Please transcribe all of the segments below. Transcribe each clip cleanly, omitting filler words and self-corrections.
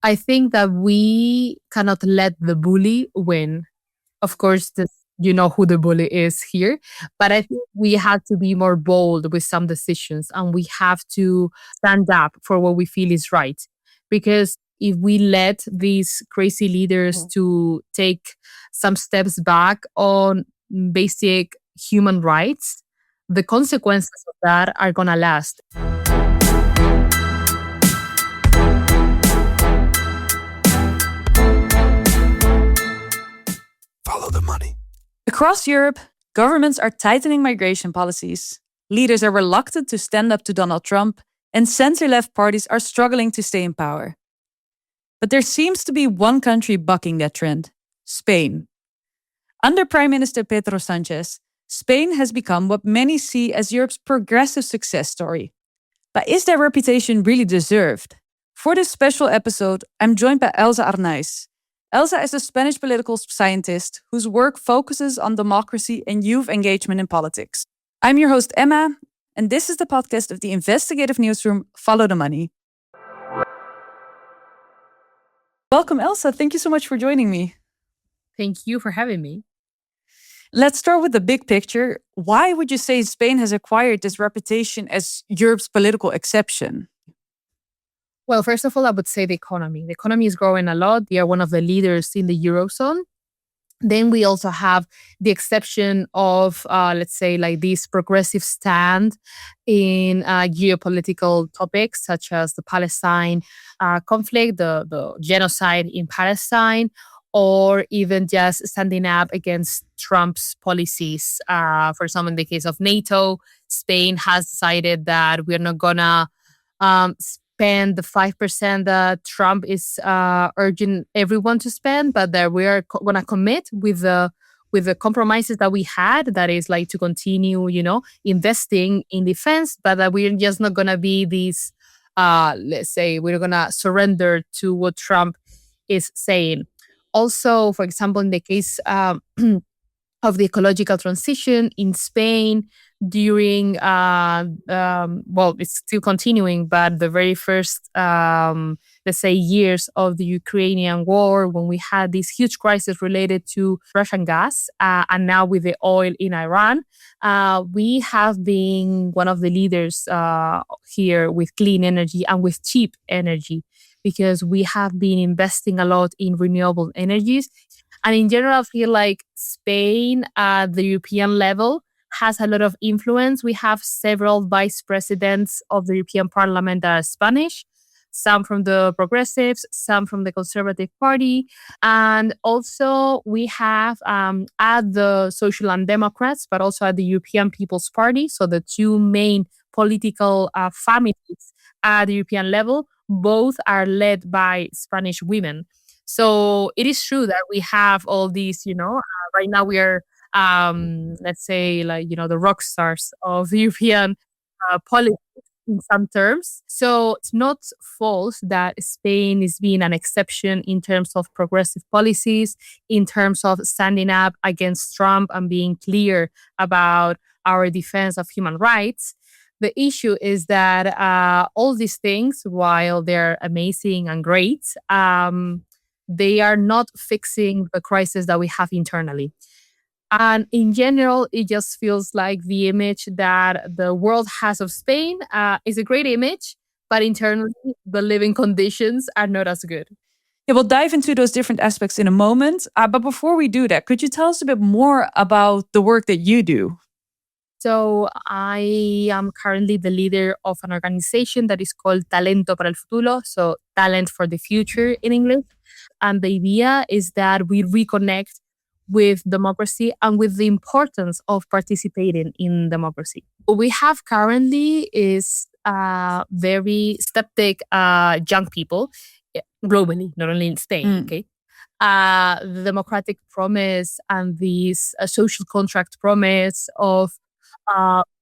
I think that we cannot let the bully win. Of course, you know who the bully is here, but I think we have to be more bold with some decisions and we have to stand up for what we feel is right. Because if we let these crazy leaders to take some steps back on basic human rights, the consequences of that are going to last. Follow the money. Across Europe, governments are tightening migration policies. Leaders are reluctant to stand up to Donald Trump, and center-left parties are struggling to stay in power. But there seems to be one country bucking that trend: Spain. Under Prime Minister Pedro Sánchez, Spain has become what many see as Europe's progressive success story. But is their reputation really deserved? For this special episode, I'm joined by Elsa Arnaiz. Elsa is a Spanish political scientist whose work focuses on democracy and youth engagement in politics. I'm your host, Emma, and this is the podcast of the investigative newsroom, Follow the Money. Welcome, Elsa. Thank you so much for joining me. Thank you for having me. Let's start with the big picture. Why would you say Spain has acquired this reputation as Europe's political exception? Well, first of all, I would say the economy. The economy is growing a lot. They are one of the leaders in the Eurozone. Then we also have the exception of, let's say, like this progressive stand in geopolitical topics, such as the Palestine conflict, the genocide in Palestine, or even just standing up against Trump's policies. For example, in the case of NATO, Spain has decided that we're not going to spend the 5% that Trump is urging everyone to spend, but that we are going to commit with the compromises that we had, that is like to continue, investing in defense, but that we're just not going to be these, let's say, we're going to surrender to what Trump is saying. Also, for example, in the case of the ecological transition in Spain during, it's still continuing, but the very first, let's say, years of the Ukrainian war, when we had this huge crisis related to Russian gas, and now with the oil in Iran, we have been one of the leaders here with clean energy and with cheap energy, because we have been investing a lot in renewable energies. And in general, I feel like Spain at the European level has a lot of influence. We have several vice presidents of the European Parliament that are Spanish, some from the Progressives, some from the Conservative Party. And also we have at the Social and Democrats, but also at the European People's Party, so the two main political families at the European level, both are led by Spanish women. So it is true that we have all these, right now we are, let's say, like, the rock stars of European politics in some terms. So it's not false that Spain is being an exception in terms of progressive policies, in terms of standing up against Trump and being clear about our defense of human rights. The issue is that all these things, while they're amazing and great, they are not fixing the crisis that we have internally. And in general, it just feels like the image that the world has of Spain is a great image, but internally, the living conditions are not as good. Yeah, we'll dive into those different aspects in a moment. But before we do that, could you tell us a bit more about the work that you do? So I am currently the leader of an organization that is called Talento para el Futuro, so talent for the future in English. And the idea is that we reconnect with democracy and with the importance of participating in democracy. What we have currently is very skeptic young people globally, not only in Spain, okay? The democratic promise and this social contract promise of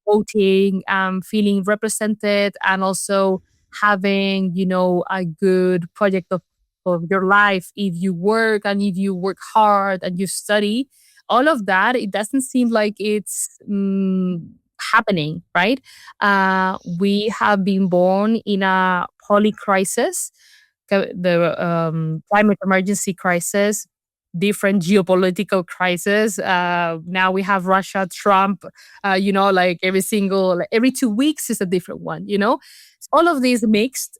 voting, feeling represented, and also having, a good project of your life if you work and if you work hard and you study. All of that, it doesn't seem like it's happening, right? We have been born in a poly crisis. the climate emergency crisis, different geopolitical crisis. Now we have Russia, Trump. Like every 2 weeks is a different one. All of these mixed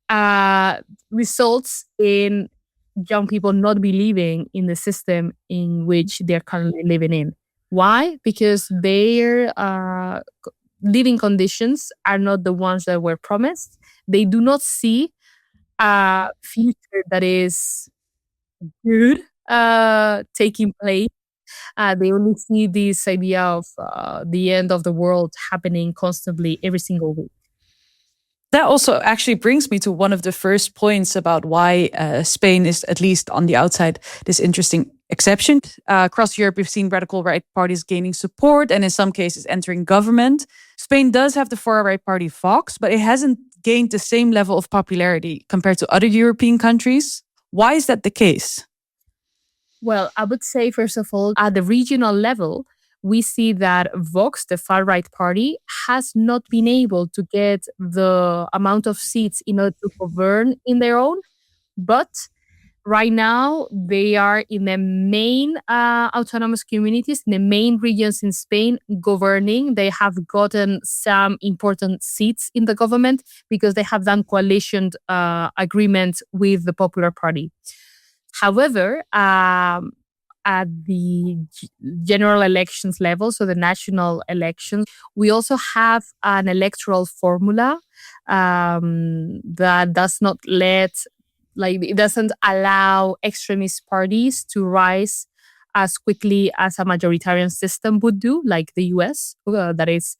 uh, results in young people not believing in the system in which they're currently living in. Why? Because their living conditions are not the ones that were promised. They do not see a future that is good taking place. They only see this idea of the end of the world happening constantly every single week. That also actually brings me to one of the first points about why Spain is, at least on the outside, this interesting exception. Across Europe, we've seen radical right parties gaining support and in some cases entering government. Spain does have the far right party Vox, but it hasn't gained the same level of popularity compared to other European countries. Why is that the case? Well, I would say, first of all, at the regional level, we see that Vox, the far right party, has not been able to get the amount of seats in order to govern in their own. But right now, they are in the main autonomous communities, in the main regions in Spain, governing. They have gotten some important seats in the government because they have done coalition agreements with the Popular Party. However, at the general elections level, so the national elections, we also have an electoral formula that does not it doesn't allow extremist parties to rise as quickly as a majoritarian system would do, like the US. That is,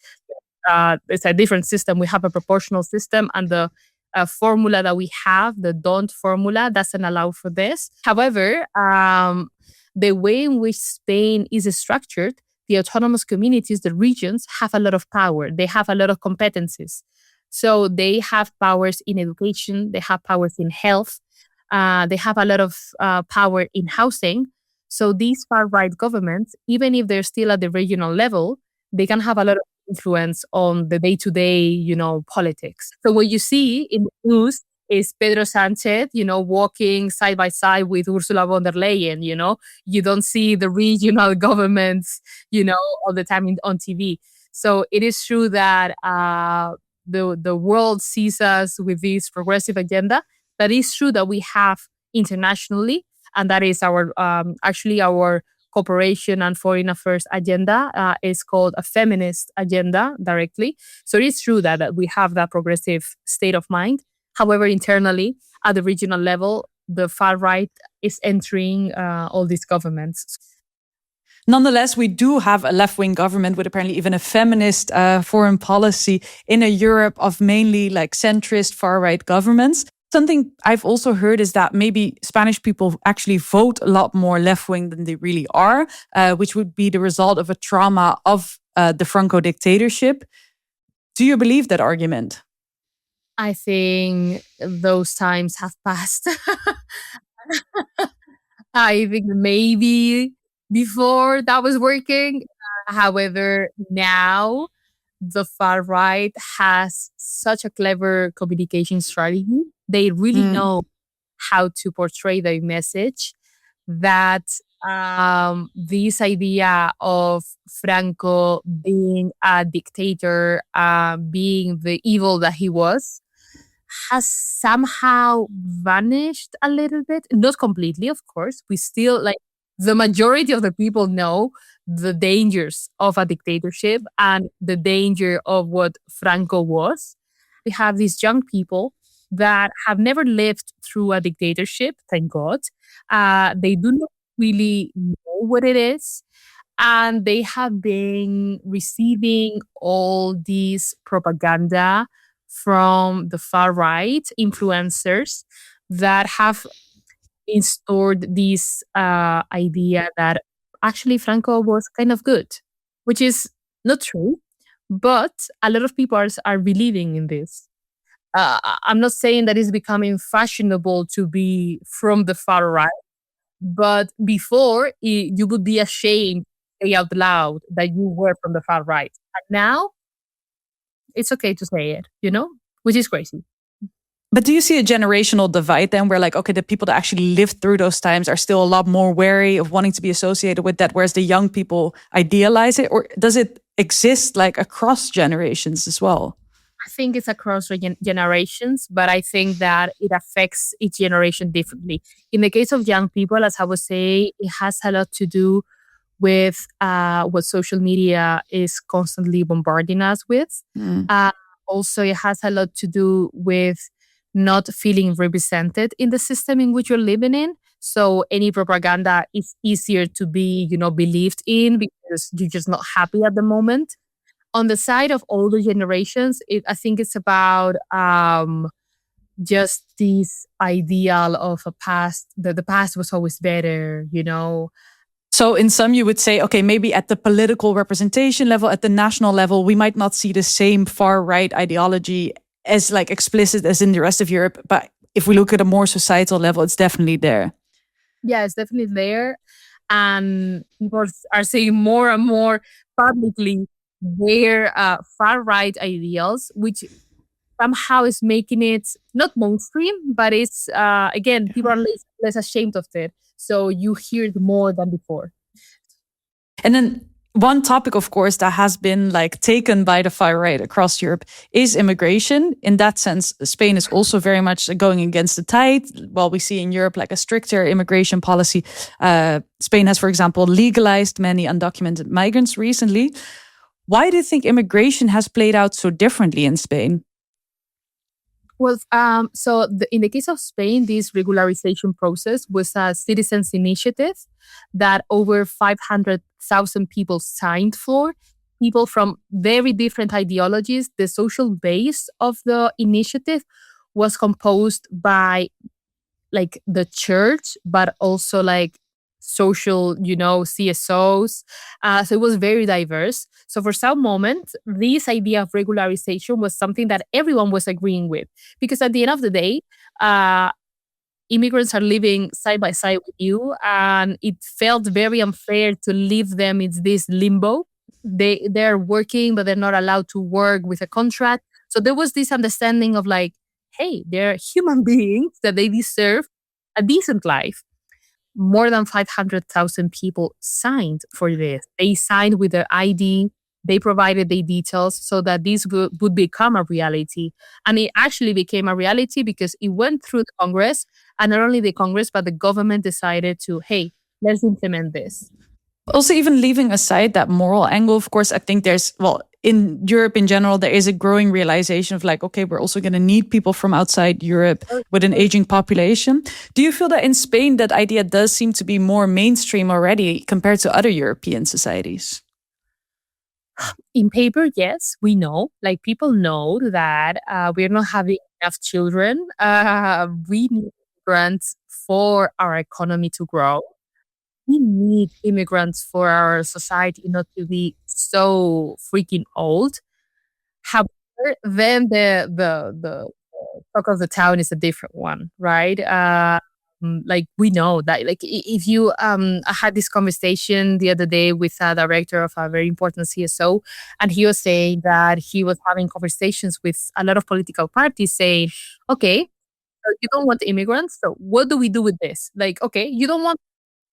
it's a different system. We have a proportional system, and the formula that we have, the don't formula, doesn't allow for this. However, the way in which Spain is structured, the autonomous communities, the regions, have a lot of power. They have a lot of competencies. So they have powers in education, they have powers in health, they have a lot of power in housing. So these far right governments, even if they're still at the regional level, they can have a lot of influence on the day to day, politics. So what you see in the news is Pedro Sanchez, walking side by side with Ursula von der Leyen. You don't see the regional governments, all the time on TV. So it is true that the world sees us with this progressive agenda. That is true that we have internationally, and that is our actually our cooperation and foreign affairs agenda is called a feminist agenda directly. So it is true that we have that progressive state of mind. However, internally, at the regional level, the far right is entering all these governments. Nonetheless, we do have a left-wing government with apparently even a feminist foreign policy in a Europe of mainly like centrist far-right governments. Something I've also heard is that maybe Spanish people actually vote a lot more left-wing than they really are, which would be the result of a trauma of the Franco dictatorship. Do you believe that argument? I think those times have passed. I think maybe before that was working. However, now the far right has such a clever communication strategy. They really know how to portray their message that this idea of Franco being a dictator, being the evil that he was, has somehow vanished a little bit. Not completely, of course. We still, like, the majority of the people know the dangers of a dictatorship and the danger of what Franco was. We have these young people that have never lived through a dictatorship, thank God. They do not really know what it is. And they have been receiving all this propaganda from the far right influencers that have instaured this idea that actually Franco was kind of good, which is not true. But a lot of people are believing in this. I'm not saying that it's becoming fashionable to be from the far right, but before you would be ashamed to say out loud that you were from the far right. And now it's okay to say it, which is crazy. But do you see a generational divide then where like, okay, the people that actually lived through those times are still a lot more wary of wanting to be associated with that, whereas the young people idealize it? Or does it exist like across generations as well? I think it's across generations, but I think that it affects each generation differently. In the case of young people, as I would say, it has a lot to do with what social media is constantly bombarding us with. Mm. Also, it has a lot to do with not feeling represented in the system in which you're living in. So any propaganda is easier to be, believed in because you're just not happy at the moment. On the side of older generations, I think it's about just this ideal of a past, that the past was always better. So in some, you would say, okay, maybe at the political representation level, at the national level, we might not see the same far right ideology as like explicit as in the rest of Europe. But if we look at a more societal level, it's definitely there. Yeah, it's definitely there. And people are saying more and more publicly their far right ideals, which somehow is making it not mainstream, but it's again, people are less ashamed of it. So you hear it more than before. And then one topic, of course, that has been like taken by the far right across Europe is immigration. In that sense, Spain is also very much going against the tide. While we see in Europe like a stricter immigration policy, Spain has, for example, legalized many undocumented migrants recently. Why do you think immigration has played out so differently in Spain? Well, in the case of Spain, this regularization process was a citizens' initiative that over 500,000 people signed for. People from very different ideologies. The social base of the initiative was composed by like the church, but also like social, CSOs. So it was very diverse. So for some moment, this idea of regularization was something that everyone was agreeing with, because at the end of the day, immigrants are living side by side with you, and it felt very unfair to leave them in this limbo. They're working, but they're not allowed to work with a contract. So there was this understanding of like, hey, they're human beings that they deserve a decent life. More than 500,000 people signed for this. They signed with their ID. They provided their details so that this would become a reality. And it actually became a reality because it went through the Congress, and not only the Congress, but the government decided to, hey, let's implement this. Also, even leaving aside that moral angle, of course, I think in Europe in general, there is a growing realization of like, okay, we're also going to need people from outside Europe with an aging population. Do you feel that in Spain, that idea does seem to be more mainstream already compared to other European societies? In paper, yes, we know. Like people know that we're not having enough children. We need grants for our economy to grow. We need immigrants for our society not to be so freaking old. However, then the talk of the town is a different one, right? Like we know that, like if you, I had this conversation the other day with a director of a very important CSO, and he was saying that he was having conversations with a lot of political parties, saying, "Okay, so you don't want immigrants, so what do we do with this? Like, okay, you don't want,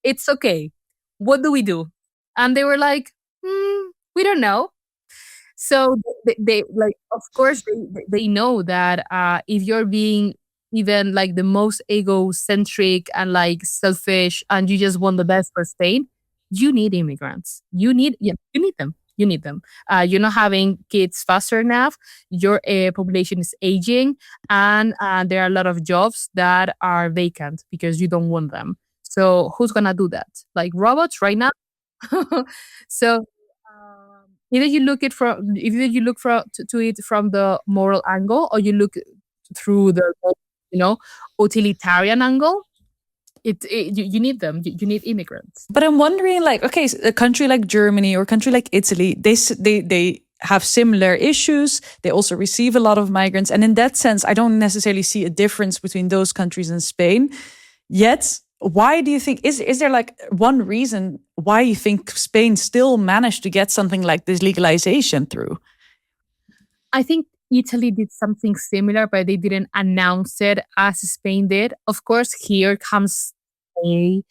it's okay. What do we do?" And they were like, "We don't know." So they like, of course, they know that if you're being even like the most egocentric and like selfish, and you just want the best for Spain, you need immigrants. You need them. You need them. You're not having kids faster enough. Your population is aging, and there are a lot of jobs that are vacant because you don't want them. So who's gonna do that? Like robots right now? So either you look to it from the moral angle, or you look through the, you know utilitarian angle. You need them. You need immigrants. But I'm wondering, like, okay, a country like Germany or a country like Italy, they have similar issues. They also receive a lot of migrants, and in that sense, I don't necessarily see a difference between those countries and Spain. Yet, why do you think is there like one reason why you think Spain still managed to get something like this legalization through? I think Italy did something similar, but they didn't announce it as Spain did. Of course, here comes a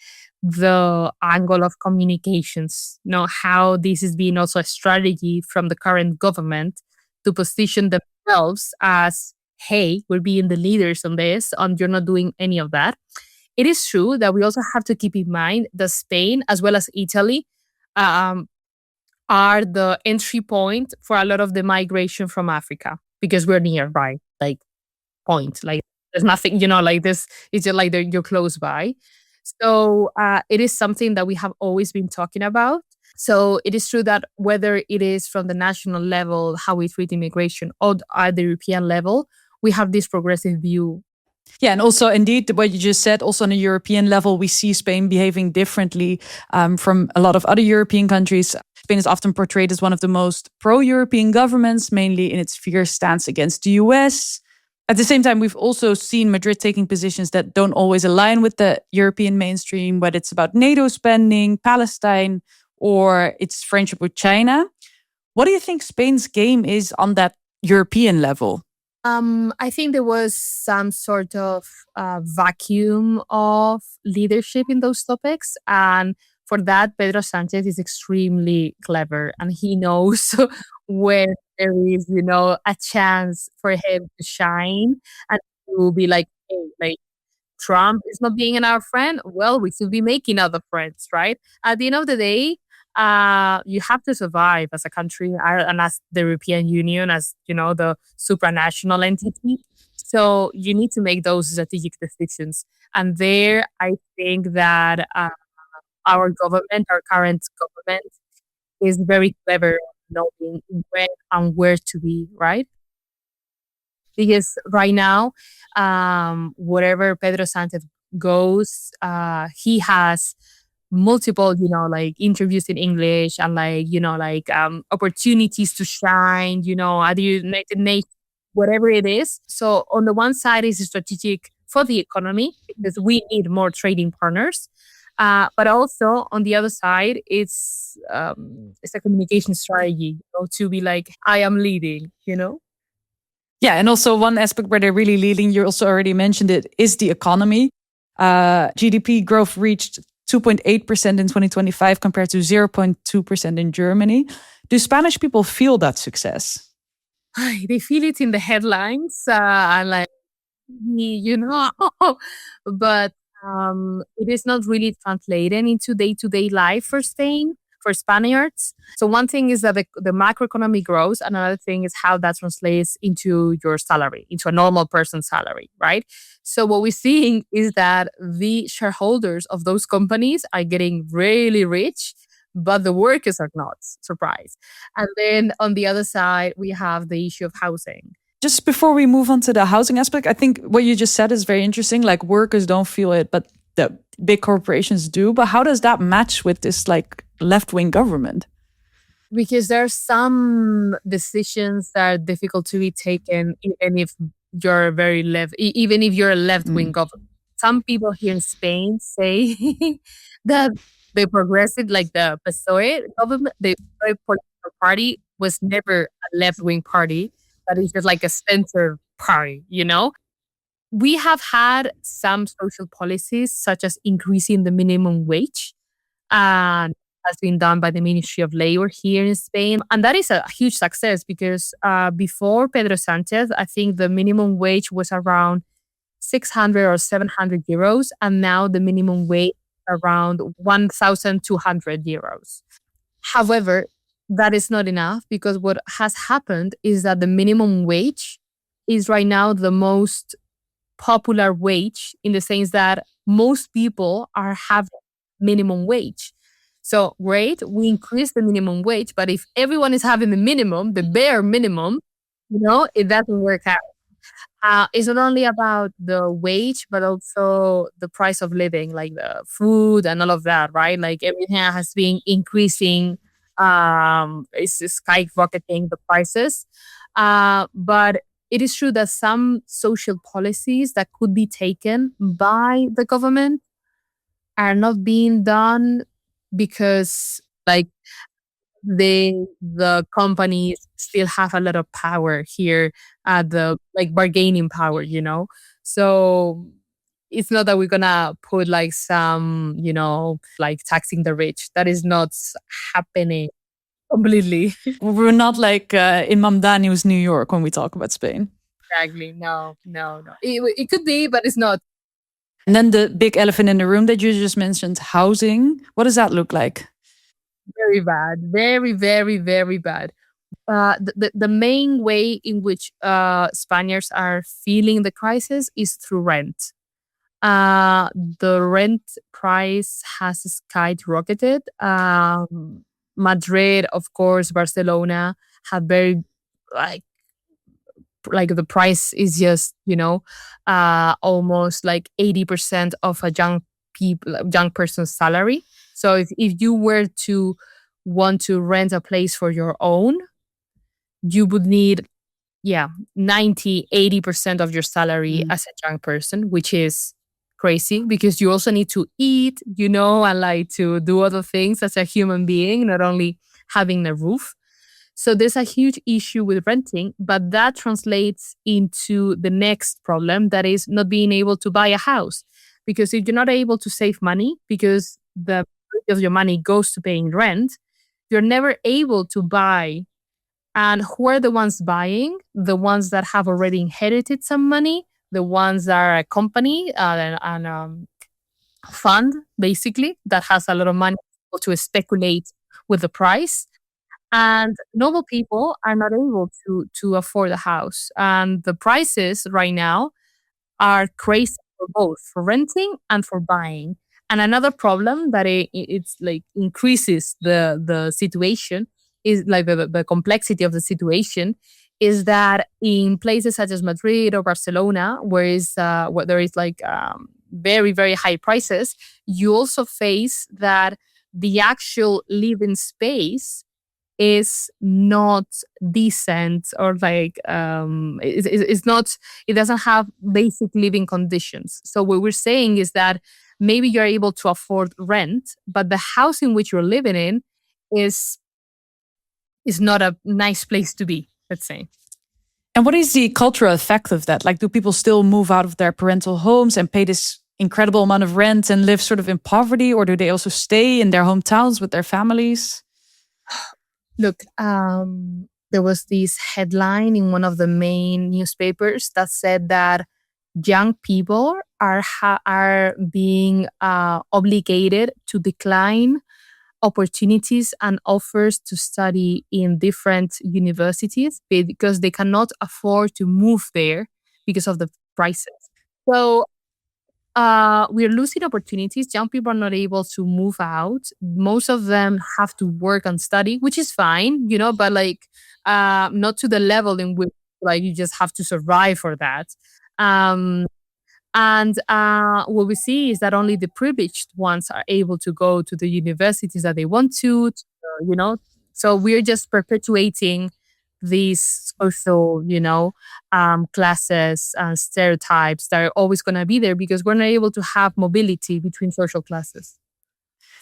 the angle of communications, how this is being also a strategy from the current government to position themselves as, hey, we're being the leaders on this, and you're not doing any of that. It is true that we also have to keep in mind that Spain, as well as Italy, um, are the entry point for a lot of the migration from Africa because we're nearby, like point. Like there's nothing, like this. It's just like you're close by. So it is something that we have always been talking about. So it is true that whether it is from the national level, how we treat immigration, or at the European level, we have this progressive view. Yeah, and also indeed what you just said, also on a European level, we see Spain behaving differently from a lot of other European countries. Spain is often portrayed as one of the most pro-European governments, mainly in its fierce stance against the US. At the same time, we've also seen Madrid taking positions that don't always align with the European mainstream, whether it's about NATO spending, Palestine, or its friendship with China. What do you think Spain's game is on that European level? I think there was some sort of vacuum of leadership in those topics. And for that, Pedro Sanchez is extremely clever and he knows when there is, a chance for him to shine and to be like, hey, like, Trump is not being our friend, well, we should be making other friends, right? At the end of the day, you have to survive as a country and as the European Union, as the supranational entity. So you need to make those strategic decisions. And there, I think that our government, our current government, is very clever knowing when and where to be, right? Because right now, wherever Pedro Sanchez goes, he has multiple, like interviews in English and opportunities to shine, at the United Nations, whatever it is. So on the one side is strategic for the economy because we need more trading partners. But also on the other side, it's a communication strategy, to be like, I am leading. Yeah, and also one aspect where they're really leading, you also already mentioned it, is the economy. GDP growth reached 2.8% in 2025 compared to 0.2% in Germany. Do Spanish people feel that success? They feel it in the headlines, and like, you know, but it is not really translated into day-to-day life for Spain, for Spaniards. So one thing is that the macroeconomy grows, and another thing is how that translates into your salary, into a normal person's salary, right? So what we're seeing is that the shareholders of those companies are getting really rich, but the workers are not. Surprise. And then on the other side, we have the issue of housing. Just before we move on to the housing aspect, I think what you just said is very interesting. Like workers don't feel it, but the big corporations do. But how does that match with this like left-wing government? Because there are some decisions that are difficult to be taken, even if you're very left, even if you're a left-wing Mm. government. Some people here in Spain say that the progressive, like the PSOE government, the PSOE political party was never a left-wing party, but it's just like a center party. We have had some social policies, such as increasing the minimum wage, and has been done by the Ministry of Labor here in Spain. And that is a huge success because before Pedro Sanchez, I think the minimum wage was around 600 or 700 euros. And now the minimum wage is around 1,200 euros. However, that is not enough because what has happened is that the minimum wage is right now the most popular wage in the sense that most people are having minimum wage. So great, we increase the minimum wage, but if everyone is having the minimum, the bare minimum, it doesn't work out. It's not only about the wage, but also the price of living, like the food and all of that, right? Like everything has been increasing, it's skyrocketing the prices. But it is true that some social policies that could be taken by the government are not being done because, like, the companies still have a lot of power here at the like bargaining power, so it's not that we're gonna put like some, like taxing the rich. That is not happening completely. We're not like in Mamdani's New York when we talk about Spain. Exactly. No, no, no. It could be, but it's not. And then the big elephant in the room that you just mentioned, housing. What does that look like? Very bad. Very, very, very bad. The main way in which Spaniards are feeling the crisis is through rent. The rent price has skyrocketed. Madrid, of course, Barcelona have very like the price is just almost like 80% of a young person's salary. So if you were to want to rent a place for your own, you would need 90-80% of your salary as a young person, which is crazy because you also need to eat, and like to do other things as a human being, not only having a roof. So there's a huge issue with renting, but that translates into the next problem, that is not being able to buy a house. Because if you're not able to save money because the majority of your money goes to paying rent, you're never able to buy. And who are the ones buying? The ones that have already inherited some money, the ones that are a company and fund, basically, that has a lot of money to speculate with the price. And normal people are not able to afford a house. And the prices right now are crazy for both, for renting and for buying. And another problem that it's like increases the situation is like the complexity of the situation is that in places such as Madrid or Barcelona, where there is like very, very high prices, you also face that the actual living space is not decent, or like it's not, it doesn't have basic living conditions. So what we're saying is that maybe you're able to afford rent, but the house in which you're living in is not a nice place to be, let's say. And what is the cultural effect of that? Like, do people still move out of their parental homes and pay this incredible amount of rent and live sort of in poverty? Or do they also stay in their hometowns with their families? Look, there was this headline in one of the main newspapers that said that young people are being obligated to decline opportunities and offers to study in different universities because they cannot afford to move there because of the prices. So we're losing opportunities. Young people are not able to move out. Most of them have to work and study, which is fine, but like not to the level in which like you just have to survive for that. Um, and what we see is that only the privileged ones are able to go to the universities that they want you know. So we're just perpetuating these social, classes and stereotypes that are always going to be there because we're not able to have mobility between social classes.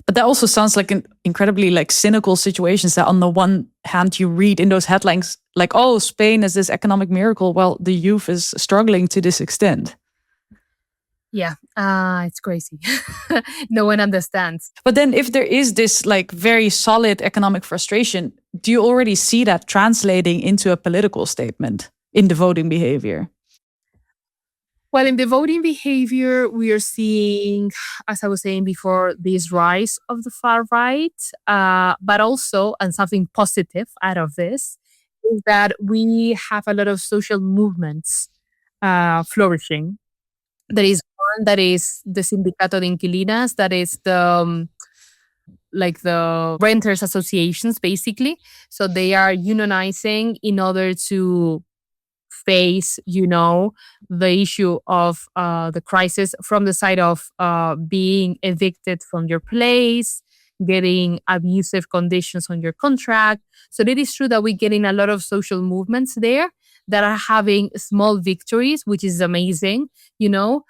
But that also sounds like an incredibly like cynical situations that on the one hand you read in those headlines like, oh, Spain is this economic miracle. Well, the youth is struggling to this extent. Yeah, it's crazy. No one understands. But then if there is this like very solid economic frustration, do you already see that translating into a political statement in the voting behavior? Well, in the voting behavior, we are seeing, as I was saying before, this rise of the far right, but also, and something positive out of this, is that we have a lot of social movements flourishing. There is one that is the Sindicato de Inquilinas, that is the renters associations, basically. So they are unionizing in order to face, the issue of the crisis from the side of being evicted from your place, getting abusive conditions on your contract. So it is true that we're getting a lot of social movements there that are having small victories, which is amazing, you know.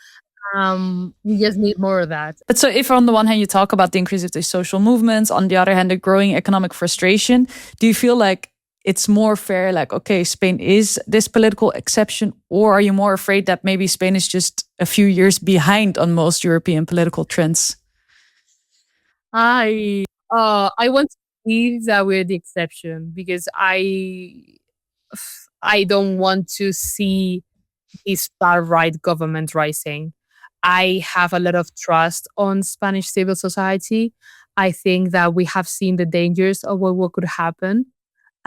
We just need more of that. But so if on the one hand you talk about the increase of the social movements, on the other hand, the growing economic frustration, do you feel like it's more fair, like, okay, Spain is this political exception, or are you more afraid that maybe Spain is just a few years behind on most European political trends? I want to believe that we're the exception because I don't want to see this far right government rising. I have a lot of trust on Spanish civil society. I think that we have seen the dangers of what could happen.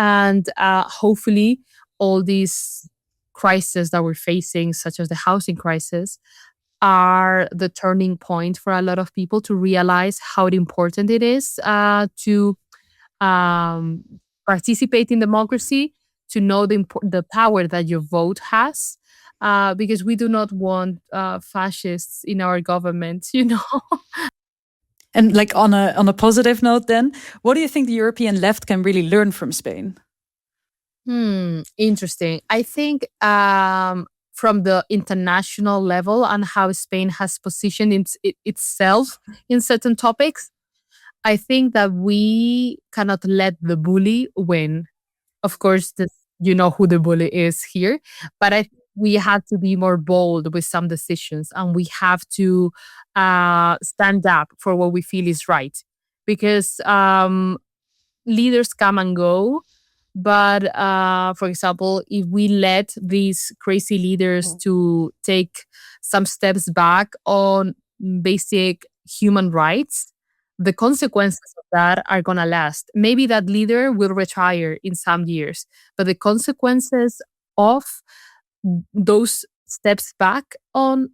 And hopefully, all these crises that we're facing, such as the housing crisis, are the turning point for a lot of people to realize how important it is to um, participate in democracy, to know the power that your vote has. Because we do not want fascists in our government, you know. And like on a positive note, then, what do you think the European left can really learn from Spain? Interesting. I think from the international level and how Spain has positioned itself in certain topics, I think that we cannot let the bully win. Of course, you know who the bully is here, but I think we have to be more bold with some decisions, and we have to stand up for what we feel is right. Because leaders come and go, but for example, if we let these crazy leaders to take some steps back on basic human rights, the consequences of that are going to last. Maybe that leader will retire in some years, but the consequences of those steps back on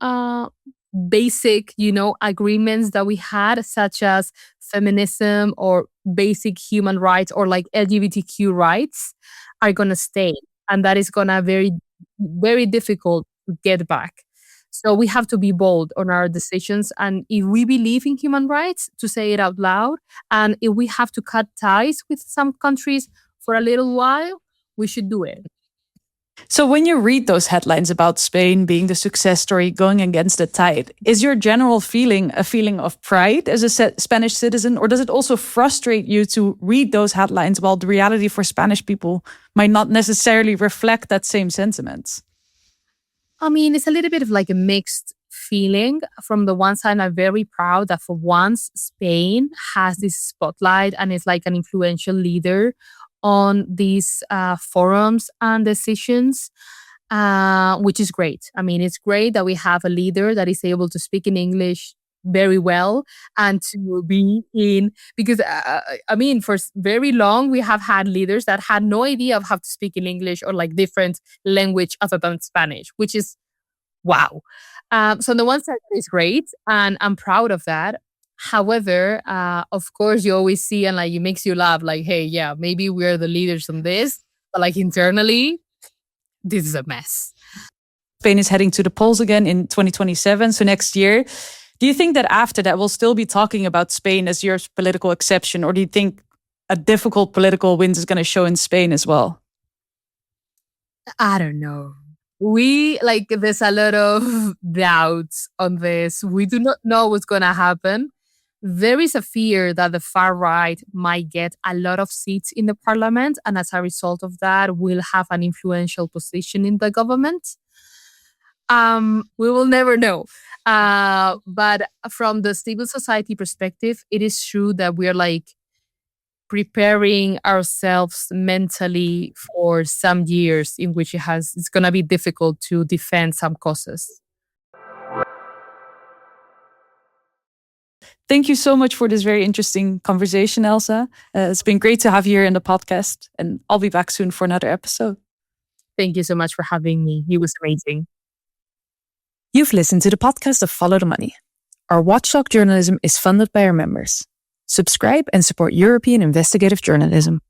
basic, agreements that we had, such as feminism or basic human rights or like LGBTQ rights, are going to stay. And that is going to very, very difficult to get back. So we have to be bold on our decisions. And if we believe in human rights, to say it out loud. And if we have to cut ties with some countries for a little while, we should do it. So when you read those headlines about Spain being the success story going against the tide, is your general feeling a feeling of pride as a Spanish citizen, or does it also frustrate you to read those headlines while the reality for Spanish people might not necessarily reflect that same sentiment? I mean, it's a little bit of like a mixed feeling. From the one side, I'm very proud that for once Spain has this spotlight and is like an influential leader on these forums and decisions, which is great. I mean, it's great that we have a leader that is able to speak in English very well and to be in, because I mean, for very long we have had leaders that had no idea of how to speak in English or like different language other than Spanish, which is wow. So on the one side, it's great, and I'm proud of that. However, of course, you always see, and like it makes you laugh, like, hey, yeah, maybe we're the leaders on this, but like internally, this is a mess. Spain is heading to the polls again in 2027, so next year. Do you think that after that we'll still be talking about Spain as Europe's political exception, or do you think a difficult political wind is going to show in Spain as well? I don't know. There's a lot of doubts on this. We do not know what's going to happen. There is a fear that the far right might get a lot of seats in the parliament, and as a result of that, will have an influential position in the government. We will never know. But from the civil society perspective, it is true that we're like preparing ourselves mentally for some years in which it's going to be difficult to defend some causes. Thank you so much for this very interesting conversation, Elsa. It's been great to have you here in the podcast, and I'll be back soon for another episode. Thank you so much for having me. It was amazing. You've listened to the podcast of Follow the Money. Our watchdog journalism is funded by our members. Subscribe and support European investigative journalism.